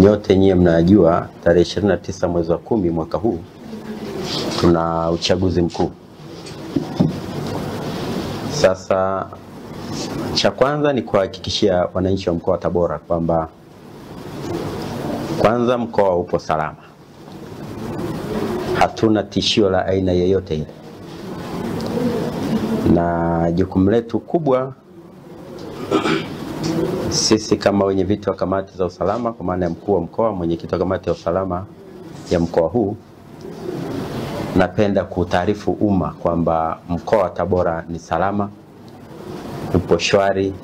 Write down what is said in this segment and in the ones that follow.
Nyote nyie mnajua tarehe 29 mwezi wa 10 mwaka huu tuna uchaguzi mkuu. Sasa cha kwanza ni kuhakikishia wananchi wa mkoa wa Tabora kwamba kwanza mkoa upo salama. Hatuna tishio la aina yoyote ile. Na jukumu letu kubwa sisi kama wenye viti wa kamati za usalama, kwa maana ya mkuu wa mkoa, mwenyekiti wa kamati ya usalama ya mkoa huu, napenda kutaarifu umma kwamba mkoa wa Tabora ni salama, upo shwari.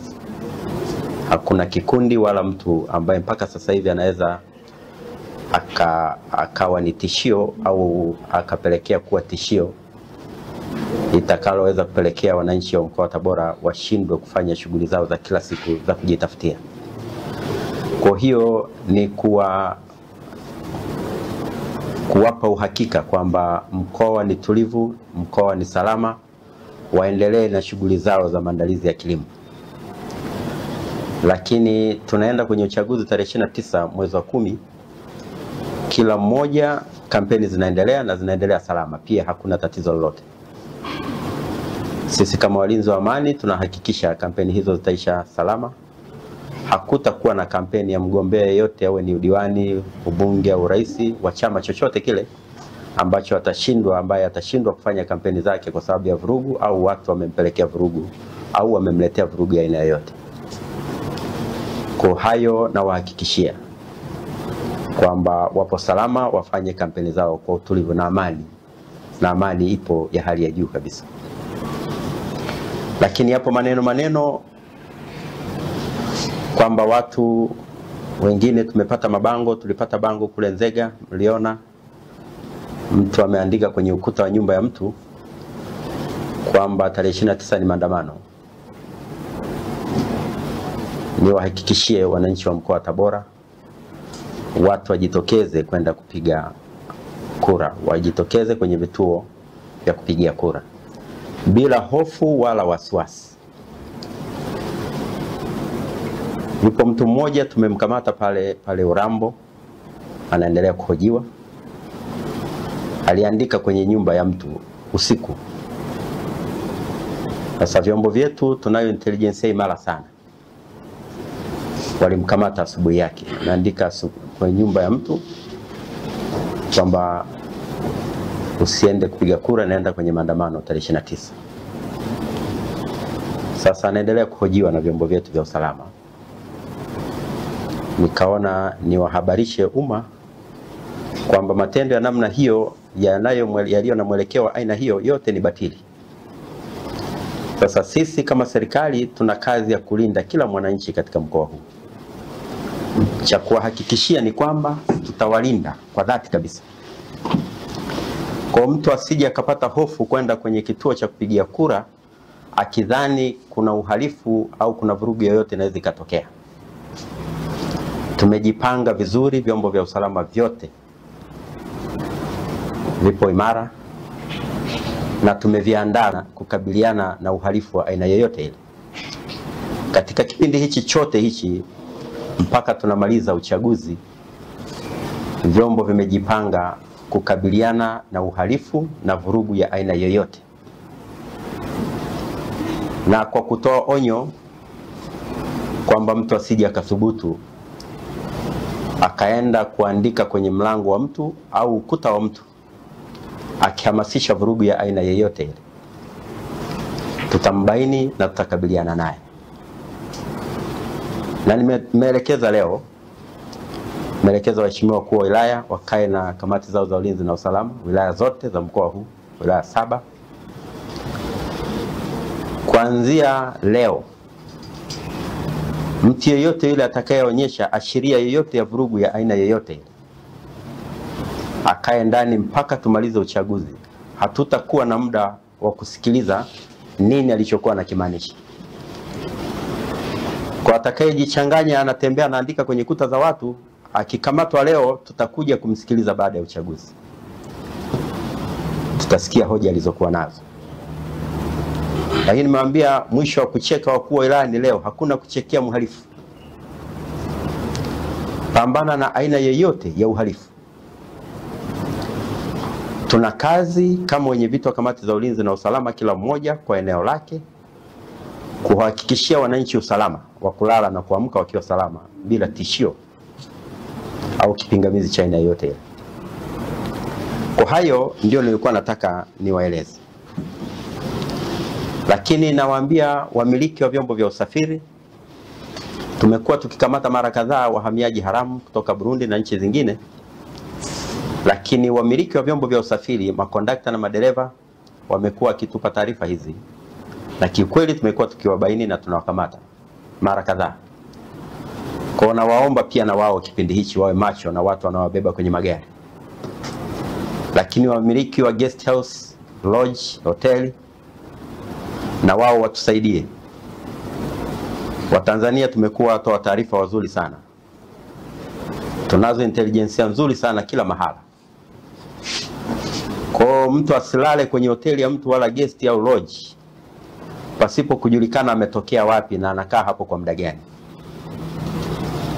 Hakuna kikundi wala mtu ambaye mpaka sasa hivi anaweza akawa ni tishio au akapelekea kuwa tishio itakaloweza kupelekea wananchi wa mkoa wa Tabora washindwe kufanya shughuli zao za kila siku za kujitafutia. Kwa hiyo ni kuwapa uhakika kwamba mkoa ni tulivu, mkoa ni salama, waendelee na shughuli zao za maandalizi ya kilimo. Lakini tunaenda kwenye uchaguzi tarehe 29 mwezi wa 10. Kila mmoja kampeni zinaendelea na zinaendelea salama, pia hakuna tatizo lolote. Sisi kama walinzi wa amani tunahakikisha kampeni hizo zitaisha salama. Hakutakuwa na kampeni ya mgombea yeyote, awe ni udiwani, ubunge au urais wa chama chochote kile, ambaye atashindwa kufanya kampeni zake kwa sababu ya vurugu au watu wamempelekea vurugu au wamemletea vurugu ya aina yoyote. Kwa hayo na wahakikishia kwamba wapo salama, wafanye kampeni zao kwa utulivu na amani. Na amani ipo ya hali ya juu kabisa. Lakini hapo maneno kwamba watu wengine tumepata mabango, tulipata bango kule Nzega, mliona mtu ameandika kwenye ukuta wa nyumba ya mtu kwamba tarehe 29 ni maandamano. Niwahakikishie wananchi wa mkoa wa Tabora, watu wajitokeze kwenda kupiga kura, wajitokeze kwenye vituo vya kupigia kura bila hofu wala wasiwasi. Yupo mtu mmoja tumemkamata pale Urambo, anaendelea kuhojiwa. Aliandika kwenye nyumba ya mtu usiku. Sasa vyombo vyetu tunayo intelligence imara sana. Walimkamata asubuhi yake, anaandika kwenye nyumba ya mtu kwamba usiende kupiga kura, naenda kwenye maandamano tarehe 29. Sasa anaendelea kuhojiwa na vyombo vyetu vya usalama. Nikaona niwahabarishe umma kwamba matendo ya namna hiyo yaliyo na mwelekeo wa aina hiyo yote ni batili. Sasa sisi kama serikali tuna kazi ya kulinda kila mwananchi katika mkoa huu. Cha kuhakikishia ni kwamba tutawalinda kwa dhati kabisa. Kwa mtu asije akapata hofu kwenda kwenye kituo cha kupigia kura akidhani kuna uhalifu au kuna vurugu yoyote inaweza ikatokea. Tumejipanga vizuri, vyombo vya usalama vyote vipo imara na tumeviandaa kukabiliana na uhalifu wa aina yoyote ile. Katika kipindi hichi chote hichi mpaka tunamaliza uchaguzi, vyombo vimejipanga kukabiliana na uhalifu na vurugu ya aina yoyote. Na kwa kutoa onyo kwamba mtu asije akathubutu akaenda kuandika kwenye mlango wa mtu au ukuta wa mtu akihamasisha vurugu ya aina yoyote ile, tutambaini na tutakabiliana naye. Na nimeelekeza leo, waheshimiwa wakuu wa wilaya wakae na kamati zao za ulinzi na usalama, wilaya zote za mkoa huu, wilaya 7. Kuanzia leo, mtu yeyote yule atakayeonyesha ashiria yoyote ya vurugu ya aina yoyote ile, akae ndani mpaka tumalize uchaguzi. Hatutakuwa na muda wa kusikiliza nini alichokuwa anakimaanisha. Kwa atakayejichanganya anatembea anaandika kwenye kuta za watu, akikamatwa leo tutakuja kumsikiliza baada ya uchaguzi. Tutasikia hoja alizokuwa nazo. Lakini nimewambia mwisho wa kucheka wakuu wa wilaya ni leo, hakuna kuchekea mhalifu. pambana na aina yoyote ya uhalifu. Tuna kazi kama wenye viti wa kamati za ulinzi na usalama, kila mmoja kwa eneo lake, kuhakikishia wananchi usalama wa kulala na kuamka wakiwa salama bila tishio au kipingamizi cha aina yoyote ile. Kwa hayo ndio nilikuwa nataka niwaeleze. Lakini nawaambia wamiliki wa vyombo vya usafiri, tumekuwa tukikamata mara kadhaa wahamiaji haramu kutoka Burundi na nchi zingine. Lakini wamiliki wa vyombo vya usafiri, makondakta na madereva, wamekuwa wakitupa taarifa hizi. Na kiukweli tumekuwa tukiwabaini na tunawakamata mara kadhaa. Kwa nawaomba pia na wao kipindi hichi wawe macho na watu wanaowabeba kwenye magari. Lakini wamiliki wa guest house, lodge, hoteli, na wao watusaidie. Watanzania tumekuwa watoa taarifa wazuri sana. Tunazo intelijensia nzuri sana kila mahala. Kwa mtu asilale kwenye hoteli ya mtu wala guest au lodge pasipo kujulikana ametokea wapi na anakaa hapo kwa muda gani.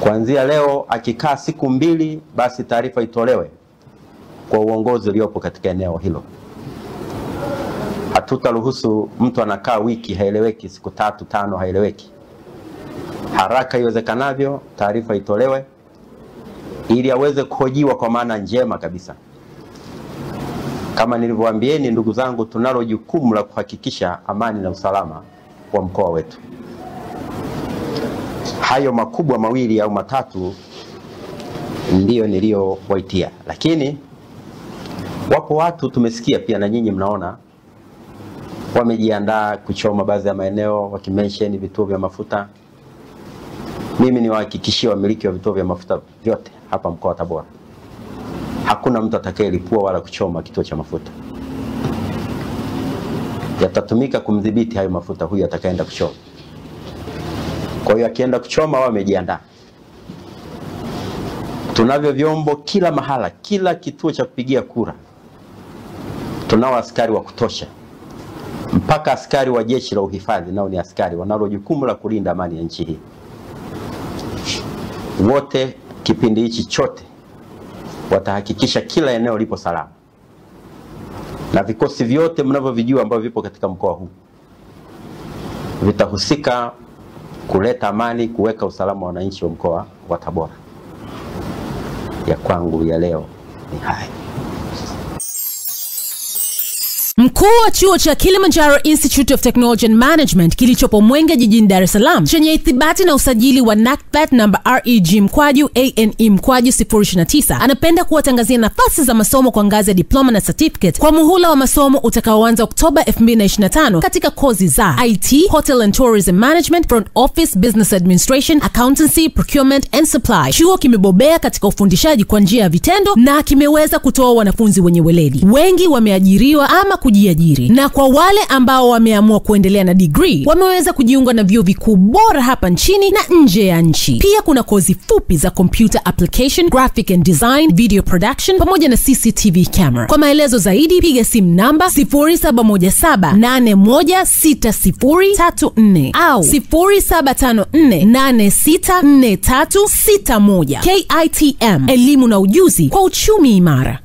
Kuanzia leo akikaa siku 2, basi taarifa itolewe kwa uongozi uliopo katika eneo hilo. Hatutaruhusu mtu anakaa wiki haeleweki, siku 3, 5 haeleweki. Haraka iwezekanavyo taarifa itolewe ili aweze kuhojiwa kwa maana njema kabisa. Kama nilivyowaambieni ndugu zangu, tunalo jukumu la kuhakikisha amani na usalama wa mkoa wetu. Hayo makubwa mawili au matatu ndiyo niliyowaitia. Lakini wapo watu tumesikia pia na nyinyi mnaona wamejiandaa kuchoma baadhi ya maeneo wakimention vituo vya mafuta. Mimi niwahakikishie wamiliki wa vituo vya mafuta vyote hapa mkoa wa Tabora, hakuna mtu atakayelipua wala kuchoma kituo cha mafuta. Yatatumika kumdhibiti hayo mafuta huyu atakayeenda kuchoma. Kwa hiyo akienda kuchoma wao wamejiandaa. Tunavyo vyombo kila mahala, kila kituo cha kupigia kura. Tunao askari wa kutosha. Mpaka askari wa jeshi la uhifadhi nao ni askari wanalo jukumu la kulinda amani ya nchi hii. Wote kipindi hichi chote watahakikisha kila eneo lipo salama. Na vikosi vyote mnavyovijua ambavyo vipo katika mkoa huu vitahusika kuleta amani, kuweka usalama wa wananchi wa mkoa wa Tabora. Ya kwangu ya leo ni haya. Mkuu wa chuo cha Kilimanjaro Institute of Technology and Management kilichopo Mwenge jijini Dar es Salaam chenye ithibati na usajili wa NACTVET namba REG/ANE/029 anapenda kuwatangazia nafasi za masomo kwa ngazi ya diploma na certificate kwa muhula wa masomo utakaoanza Oktoba 2025 katika kozi za IT, Hotel and Tourism Management, Front Office, Business Administration, Accountancy, Procurement and Supply. Chuo kimebobea katika ufundishaji kwa njia ya vitendo na kimeweza kutoa wanafunzi wenye weledi. Wengi wameajiriwa ama kujiajiri, na kwa wale ambao wameamua kuendelea na degree wameweza kujiunga na vyuo vikuu bora hapa nchini na nje ya nchi. Pia kuna kozi fupi za computer application, graphic and design, video production pamoja na CCTV camera. Kwa maelezo zaidi piga simu namba 0717816034 au 0754864361. KITM, elimu na ujuzi kwa uchumi imara.